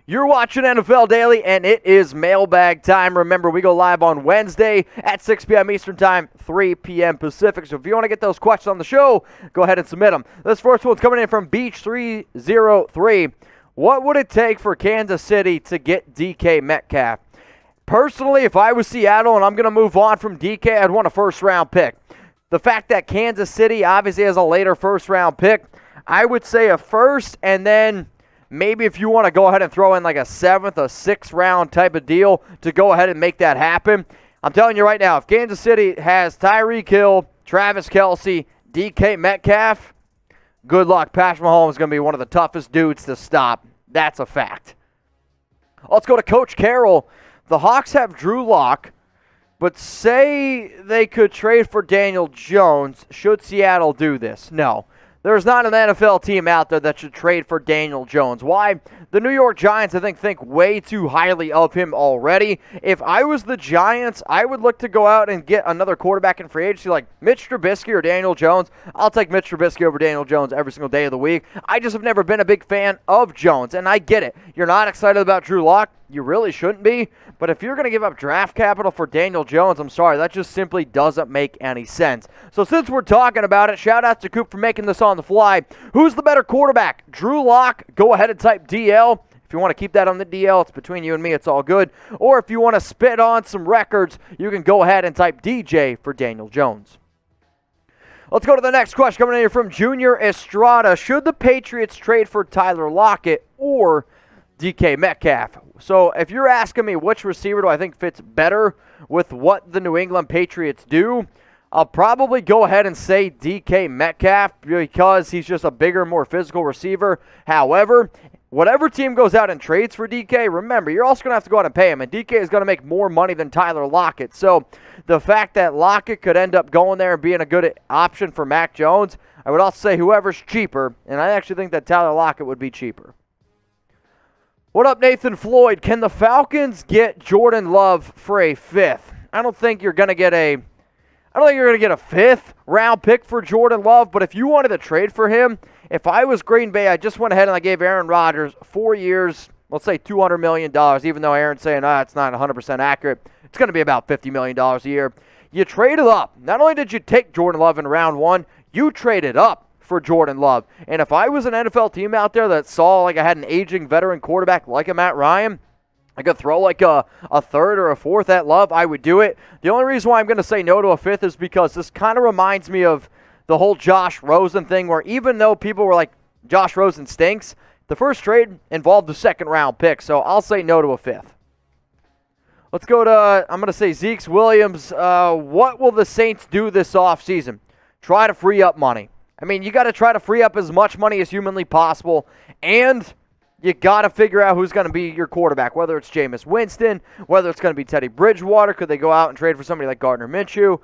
You're watching NFL Daily, and it is mailbag time. Remember, we go live on Wednesday at 6 p.m. Eastern Time, 3 p.m. Pacific. So if you want to get those questions on the show, go ahead and submit them. This first one's coming in from Beach303. What would it take for Kansas City to get DK Metcalf? Personally, if I was Seattle and I'm going to move on from DK, I'd want a first-round pick. The fact that Kansas City obviously has a later first-round pick, I would say a first, and then maybe if you want to go ahead and throw in like a 7th, a 6th round type of deal to go ahead and make that happen. I'm telling you right now, if Kansas City has Tyreek Hill, Travis Kelce, DK Metcalf, good luck. Patrick Mahomes is going to be one of the toughest dudes to stop. That's a fact. Let's go to Coach Carroll. The Hawks have Drew Lock, but say they could trade for Daniel Jones. Should Seattle do this? No. There's not an NFL team out there that should trade for Daniel Jones. Why? The New York Giants, I think way too highly of him already. If I was the Giants, I would look to go out and get another quarterback in free agency like Mitch Trubisky or Daniel Jones. I'll take Mitch Trubisky over Daniel Jones every single day of the week. I just have never been a big fan of Jones, and I get it. You're not excited about Drew Lock. You really shouldn't be. But if you're going to give up draft capital for Daniel Jones, I'm sorry, that just simply doesn't make any sense. So since we're talking about it, shout out to Coop for making this on the fly. Who's the better quarterback? Drew Lock? Go ahead and type DL. If you want to keep that on the DL, it's between you and me. It's all good. Or if you want to spit on some records, you can go ahead and type DJ for Daniel Jones. Let's go to the next question coming in here from Junior Estrada. Should the Patriots trade for Tyler Lockett or DK Metcalf? So if you're asking me which receiver do I think fits better with what the New England Patriots do, I'll probably go ahead and say DK Metcalf because he's just a bigger, more physical receiver. However, whatever team goes out and trades for DK, remember, you're also going to have to go out and pay him, and DK is going to make more money than Tyler Lockett. So the fact that Lockett could end up going there and being a good option for Mac Jones, I would also say whoever's cheaper, and I actually think that Tyler Lockett would be cheaper. What up, Nathan Floyd? Can the Falcons get Jordan Love for a 5th? I don't think you're going to get a 5th round pick for Jordan Love, but if you wanted to trade for him, if I was Green Bay, I just went ahead and I gave Aaron Rodgers 4 years, let's say $200 million, even though Aaron's saying, it's not 100% accurate. It's going to be about $50 million a year. You traded up. Not only did you take Jordan Love in round 1, you traded up for Jordan Love. And if I was an NFL team out there that saw like I had an aging veteran quarterback like a Matt Ryan, I could throw like a 3rd or a 4th at Love, I would do it. The only reason why I'm going to say no to a 5th is because this kind of reminds me of the whole Josh Rosen thing where even though people were like, Josh Rosen stinks, the first trade involved the 2nd round pick. So I'll say no to a 5th. Let's go to, I'm going to say Zeke Williams. What will the Saints do this offseason? Try to free up money. I mean, you got to try to free up as much money as humanly possible, and you got to figure out who's going to be your quarterback, whether it's Jameis Winston, whether it's going to be Teddy Bridgewater. Could they go out and trade for somebody like Gardner Minshew?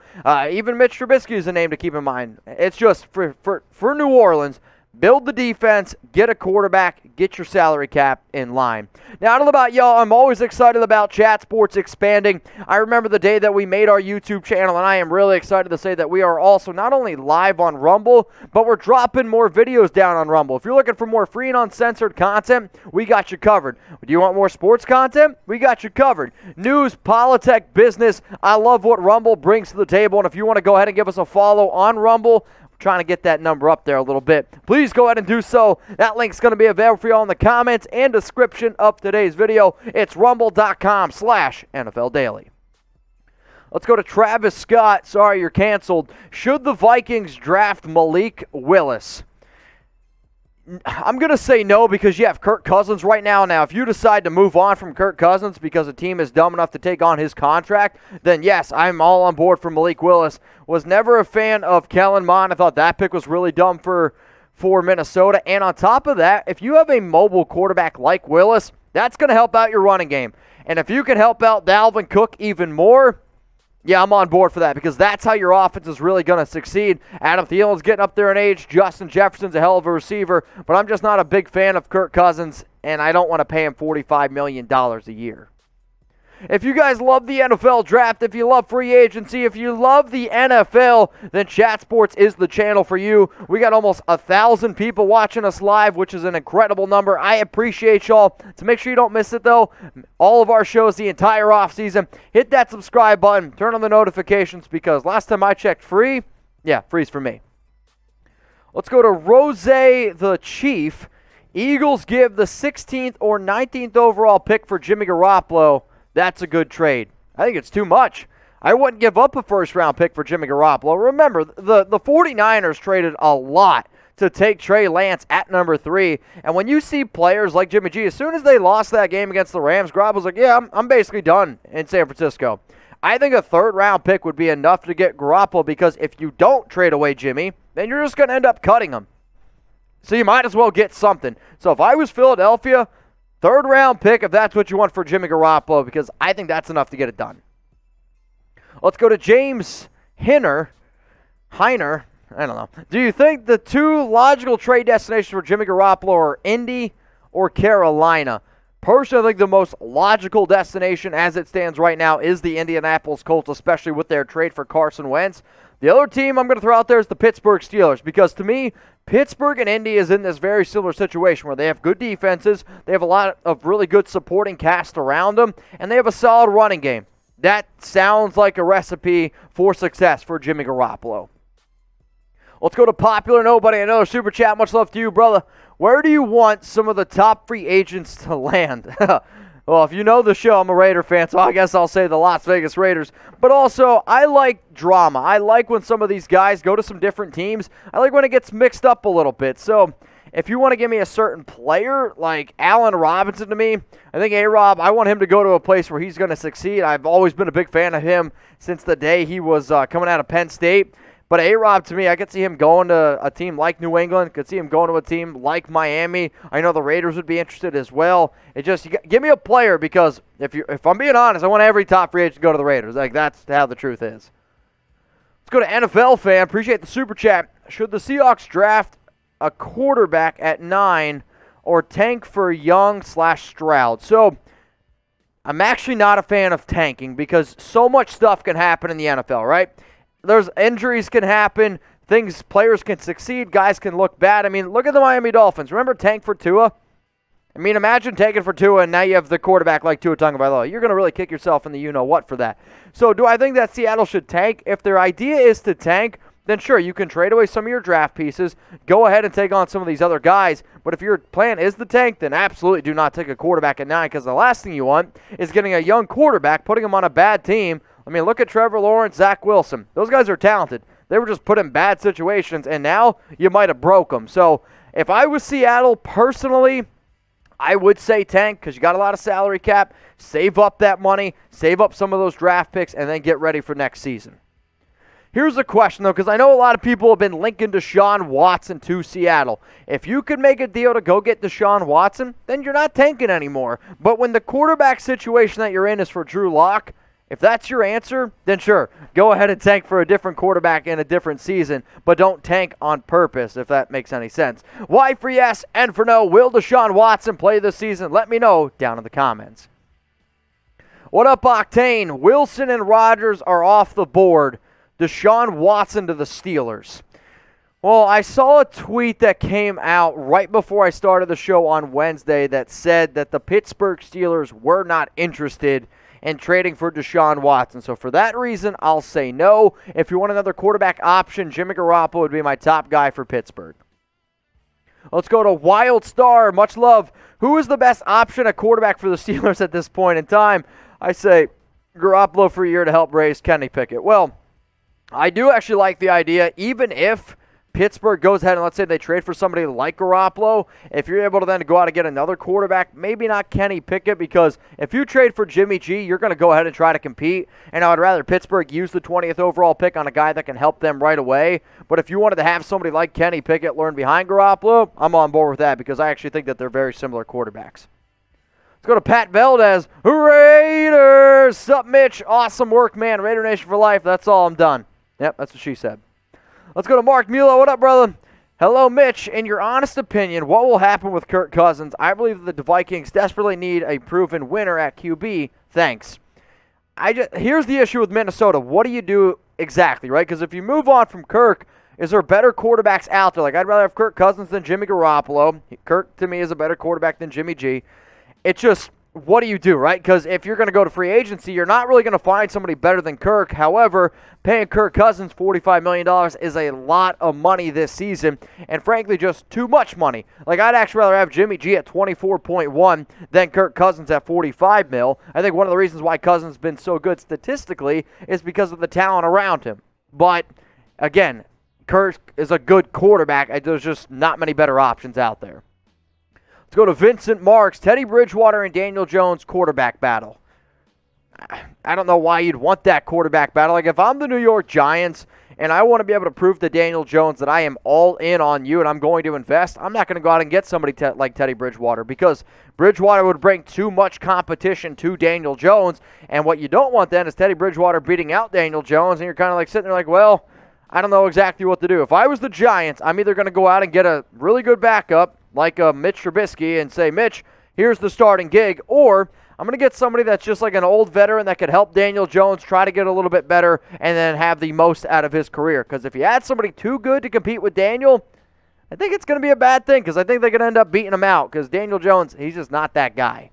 Even Mitch Trubisky is a name to keep in mind. It's just for New Orleans, build the defense, get a quarterback, get your salary cap in line. Now, I don't know about y'all, I'm always excited about Chat Sports expanding. I remember the day that we made our YouTube channel, and I am really excited to say that we are also not only live on Rumble, but we're dropping more videos down on Rumble. If you're looking for more free and uncensored content, we got you covered. Do you want more sports content? We got you covered. News, politics, business. I love what Rumble brings to the table, and if you want to go ahead and give us a follow on Rumble, trying to get that number up there a little bit, please go ahead and do so. That link's going to be available for you all in the comments and description of today's video. It's rumble.com/NFL Daily. Let's go to Travis Scott. Sorry, you're canceled. Should the Vikings draft Malik Willis? I'm going to say no because you have Kirk Cousins right now. Now, if you decide to move on from Kirk Cousins because a team is dumb enough to take on his contract, then yes, I'm all on board for Malik Willis. Was never a fan of Kellen Mond. I thought that pick was really dumb for Minnesota. And on top of that, if you have a mobile quarterback like Willis, that's going to help out your running game. And if you can help out Dalvin Cook even more, yeah, I'm on board for that because that's how your offense is really going to succeed. Adam Thielen's getting up there in age. Justin Jefferson's a hell of a receiver, but I'm just not a big fan of Kirk Cousins, and I don't want to pay him $45 million a year. if you guys love the NFL draft, if you love free agency, if you love the NFL, then Chat Sports is the channel for you. We got almost 1,000 people watching us live, which is an incredible number. I appreciate y'all. To make sure you don't miss it, though, all of our shows the entire offseason, hit that subscribe button, turn on the notifications, because last time I checked, free. Yeah, free's for me. Let's go to Rose the Chief. Eagles give the 16th or 19th overall pick for Jimmy Garoppolo. That's a good trade. I think it's too much. I wouldn't give up a first-round pick for Jimmy Garoppolo. Remember, the 49ers traded a lot to take Trey Lance at number 3. And when you see players like Jimmy G, as soon as they lost that game against the Rams, Garoppolo's like, yeah, I'm basically done in San Francisco. I think a third-round pick would be enough to get Garoppolo, because if you don't trade away Jimmy, then you're just going to end up cutting him. So you might as well get something. So if I was Philadelphia, third-round pick if that's what you want for Jimmy Garoppolo, because I think that's enough to get it done. Let's go to James Heiner. I don't know. Do you think the two logical trade destinations for Jimmy Garoppolo are Indy or Carolina? Personally, I think the most logical destination as it stands right now is the Indianapolis Colts, especially with their trade for Carson Wentz. The other team I'm going to throw out there is the Pittsburgh Steelers, because to me, Pittsburgh and Indy is in this very similar situation where they have good defenses, they have a lot of really good supporting cast around them, and they have a solid running game. That sounds like a recipe for success for Jimmy Garoppolo. Let's go to Popular Nobody. Another super chat. Much love to you, brother. Where do you want some of the top free agents to land? Well, if you know the show, I'm a Raider fan, so I guess I'll say the Las Vegas Raiders. But also, I like drama. I like when some of these guys go to some different teams. I like when it gets mixed up a little bit. So if you want to give me a certain player, like Allen Robinson to me, I think A-Rob, I want him to go to a place where he's going to succeed. I've always been a big fan of him since the day he was coming out of Penn State. But A-Rob, to me, I could see him going to a team like New England. Could see him going to a team like Miami. I know the Raiders would be interested as well. Give me a player, because if I'm being honest, I want every top free agent to go to the Raiders. Like, that's how the truth is. Let's go to NFL fan. Appreciate the super chat. Should the Seahawks draft a quarterback at 9 or tank for Young/Stroud? So I'm actually not a fan of tanking, because so much stuff can happen in the NFL, right? There's injuries can happen, players can succeed, guys can look bad. I mean, look at the Miami Dolphins. Remember tank for Tua? I mean, imagine tanking for Tua and now you have the quarterback like Tua Tagovailoa. You're going to really kick yourself in the you-know-what for that. So do I think that Seattle should tank? If their idea is to tank, then sure, you can trade away some of your draft pieces, go ahead and take on some of these other guys. But if your plan is the tank, then absolutely do not take a quarterback at 9, because the last thing you want is getting a young quarterback, putting him on a bad team. I mean, look at Trevor Lawrence, Zach Wilson. Those guys are talented. They were just put in bad situations, and now you might have broke them. So if I was Seattle, personally, I would say tank, because you got a lot of salary cap. Save up that money, save up some of those draft picks, and then get ready for next season. Here's a question, though, because I know a lot of people have been linking Deshaun Watson to Seattle. If you could make a deal to go get Deshaun Watson, then you're not tanking anymore. But when the quarterback situation that you're in is for Drew Lock, if that's your answer, then sure, go ahead and tank for a different quarterback in a different season, but don't tank on purpose, if that makes any sense. Y for yes and for no. Will Deshaun Watson play this season? Let me know down in the comments. What up, Octane? Wilson and Rodgers are off the board. Deshaun Watson to the Steelers. Well, I saw a tweet that came out right before I started the show on Wednesday that said that the Pittsburgh Steelers were not interested in trading for Deshaun Watson. So for that reason, I'll say no. If you want another quarterback option, Jimmy Garoppolo would be my top guy for Pittsburgh. Let's go to Wild Star. Much love. Who is the best option at quarterback for the Steelers at this point in time? I say Garoppolo for a year to help raise Kenny Pickett. Well, I do actually like the idea, even if Pittsburgh goes ahead and let's say they trade for somebody like Garoppolo, if you're able to then go out and get another quarterback, maybe not Kenny Pickett, because if you trade for Jimmy G, you're going to go ahead and try to compete, and I would rather Pittsburgh use the 20th overall pick on a guy that can help them right away. But if you wanted to have somebody like Kenny Pickett learn behind Garoppolo, I'm on board with that, because I actually think that they're very similar quarterbacks. Let's go to Pat Valdez. Raiders! Sup, Mitch? Awesome work, man. Raider Nation for life. That's all. I'm done. Yep, that's what she said. Let's go to Mark Mulo. What up, brother? Hello, Mitch. In your honest opinion, what will happen with Kirk Cousins? I believe that the Vikings desperately need a proven winner at QB. Thanks. Here's the issue with Minnesota. What do you do exactly, right? Because if you move on from Kirk, is there better quarterbacks out there? Like, I'd rather have Kirk Cousins than Jimmy Garoppolo. Kirk, to me, is a better quarterback than Jimmy G. It's just, what do you do, right? Because if you're going to go to free agency, you're not really going to find somebody better than Kirk. However, paying Kirk Cousins $45 million is a lot of money this season, and frankly, just too much money. Like, I'd actually rather have Jimmy G at 24.1 than Kirk Cousins at 45 mil. I think one of the reasons why Cousins has been so good statistically is because of the talent around him. But, again, Kirk is a good quarterback. There's just not many better options out there. Let's go to Vincent Marks. Teddy Bridgewater and Daniel Jones quarterback battle. I don't know why you'd want that quarterback battle. Like, if I'm the New York Giants and I want to be able to prove to Daniel Jones that I am all in on you and I'm going to invest, I'm not going to go out and get somebody like Teddy Bridgewater, because Bridgewater would bring too much competition to Daniel Jones. And what you don't want then is Teddy Bridgewater beating out Daniel Jones, and you're kind of like sitting there like, well, I don't know exactly what to do. If I was the Giants, I'm either going to go out and get a really good backup like Mitch Trubisky and say, Mitch, here's the starting gig, or I'm going to get somebody that's just like an old veteran that could help Daniel Jones try to get a little bit better and then have the most out of his career. Because if you add somebody too good to compete with Daniel, I think it's going to be a bad thing, because I think they're going to end up beating him out, because Daniel Jones, he's just not that guy.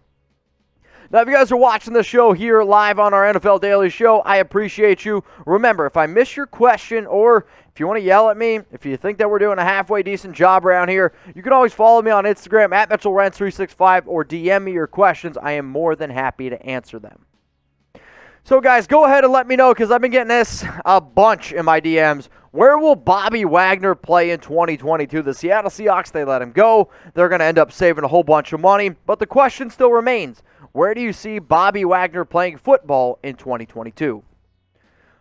Now, if you guys are watching the show here live on our NFL Daily Show, I appreciate you. Remember, if I miss your question, or if you want to yell at me, if you think that we're doing a halfway decent job around here, you can always follow me on Instagram at MitchellRenz365 or DM me your questions. I am more than happy to answer them. So, guys, go ahead and let me know, because I've been getting this a bunch in my DMs. Where will Bobby Wagner play in 2022? The Seattle Seahawks, they let him go. They're going to end up saving a whole bunch of money. But the question still remains, where do you see Bobby Wagner playing football in 2022?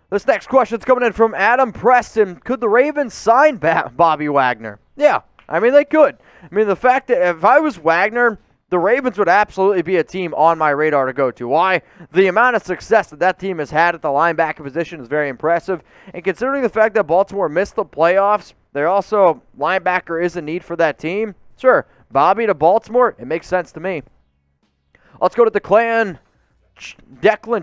This next question is coming in from Adam Preston. Could the Ravens sign Bobby Wagner? Yeah, I mean, they could. I mean, the fact that if I was Wagner, the Ravens would absolutely be a team on my radar to go to. Why? The amount of success that team has had at the linebacker position is very impressive. And considering the fact that Baltimore missed the playoffs, they're also, linebacker is a need for that team. Sure, Bobby to Baltimore, it makes sense to me. Let's go to Declan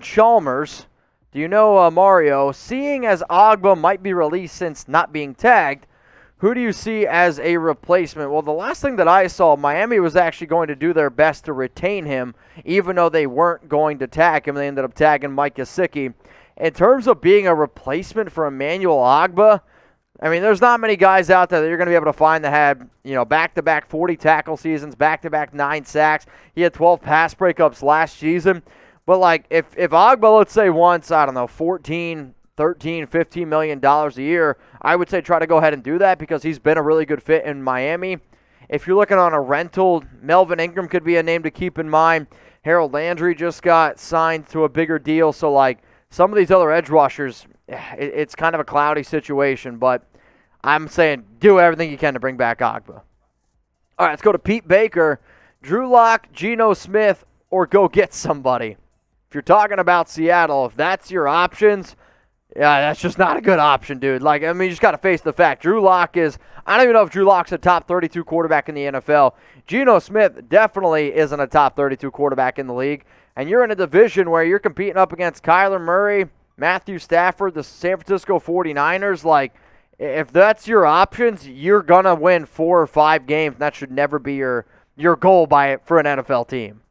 Chalmers. Do you know, Mario, seeing as Ogba might be released since not being tagged, who do you see as a replacement? Well, the last thing that I saw, Miami was actually going to do their best to retain him, even though they weren't going to tag him. They ended up tagging Mike Gesicki. In terms of being a replacement for Emmanuel Ogba, I mean, there's not many guys out there that you're going to be able to find that had, back-to-back 40 tackle seasons, back-to-back 9 sacks. He had 12 pass breakups last season. But, like, if Ogba, let's say, wants, I don't know, $14, $13, $15 million a year, I would say try to go ahead and do that, because he's been a really good fit in Miami. If you're looking on a rental, Melvin Ingram could be a name to keep in mind. Harold Landry just got signed to a bigger deal. So, like, some of these other edge rushers, it's kind of a cloudy situation, but I'm saying do everything you can to bring back Ogba. All right, let's go to Pete Baker. Drew Lock, Geno Smith, or go get somebody. If you're talking about Seattle, if that's your options, yeah, that's just not a good option, dude. Like, I mean, you just got to face the fact. Drew Lock is, I don't even know if Drew Lock's a top 32 quarterback in the NFL. Geno Smith definitely isn't a top 32 quarterback in the league. And you're in a division where you're competing up against Kyler Murray, Matthew Stafford, the San Francisco 49ers. Like, if that's your options, you're going to win 4 or 5 games. And that should never be your goal for an NFL team.